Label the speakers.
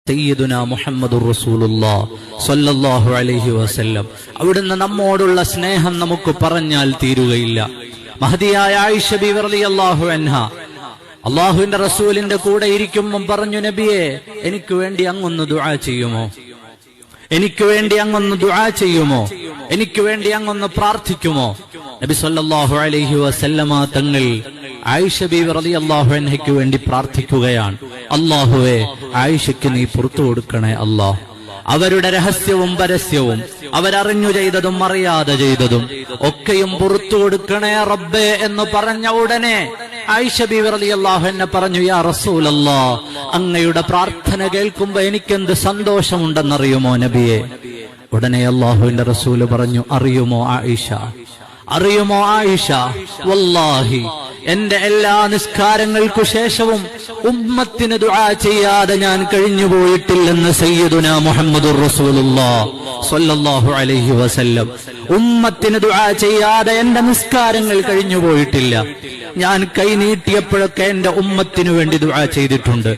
Speaker 1: സയ്യിദുനാ മുഹമ്മദുർ റസൂലുള്ളാഹി സ്വല്ലല്ലാഹു അലൈഹി വസല്ലം. അവിടുന്ന് നമ്മോടുള്ള സ്നേഹം നമുക്ക് പറഞ്ഞാൽ തീരുകയില്ല. മഹദിയായ ആയിഷ ബീവി റളിയല്ലാഹു അൻഹ അല്ലാഹുവിന്റെ റസൂലിന്റെ കൂടെ ഇരിക്കുമ്പോൾ പറഞ്ഞു, നബിയെ, എനിക്ക് വേണ്ടി അങ്ങൊന്ന് ദുആ ചെയ്യുമോ? എനിക്ക് വേണ്ടി അങ്ങൊന്ന് ദുആ ചെയ്യുമോ? എനിക്ക് വേണ്ടി അങ്ങൊന്ന് പ്രാർത്ഥിക്കുമോ? നബി സല്ലല്ലാഹു അലൈഹി വസല്ലമ തങ്ങൾ ആയിഷ ബീവി റളിയല്ലാഹു അൻഹയ്ക്ക് വേണ്ടി പ്രാർത്ഥിക്കുകയാണ്. അല്ലാഹുവേ, ആയിഷയ്ക്ക് നീ പുറത്തു കൊടുക്കണേ അല്ലാഹ്. അവരുടെ രഹസ്യവും പരസ്യവും, അവരറിഞ്ഞു ചെയ്തതും അറിയാതെ ചെയ്തതും ഒക്കെയും പുറത്തു കൊടുക്കണേ റബ്ബേ എന്ന് പറഞ്ഞ ഉടനെ ആയിഷ ബീവി റളിയല്ലാഹു അൻഹ പറഞ്ഞു, യാ റസൂലല്ലാഹ്, അങ്ങയുടെ പ്രാർത്ഥന കേൾക്കുമ്പോ എനിക്കെന്ത് സന്തോഷമുണ്ടെന്നറിയുമോ നബിയെ? ഉടനെ അല്ലാഹുവിന്റെ റസൂല് പറഞ്ഞു, അറിയുമോ ആയിഷ, അറിയുമോ ആയിഷ, വല്ലാഹി എന്റെ എല്ലാ നിസ്കാരങ്ങൾക്കു ശേഷവും ഉമ്മത്തിന് ദുആ ചെയ്യാതെ ഞാൻ കഴിഞ്ഞുപോയിട്ടില്ലെന്ന് സയ്യിദുനാ മുഹമ്മദുർ റസൂലുള്ളാഹി സ്വല്ലല്ലാഹു അലൈഹി വസല്ലം. ഉമ്മത്തിന് ദുആ ചെയ്യാതെ എന്റെ നിസ്കാരങ്ങൾ കഴിഞ്ഞുപോയിട്ടില്ല. ഞാൻ കൈ നീട്ടിയപ്പോഴൊക്കെ എന്റെ ഉമ്മത്തിനു വേണ്ടി ദുആ ചെയ്തിട്ടുണ്ട്.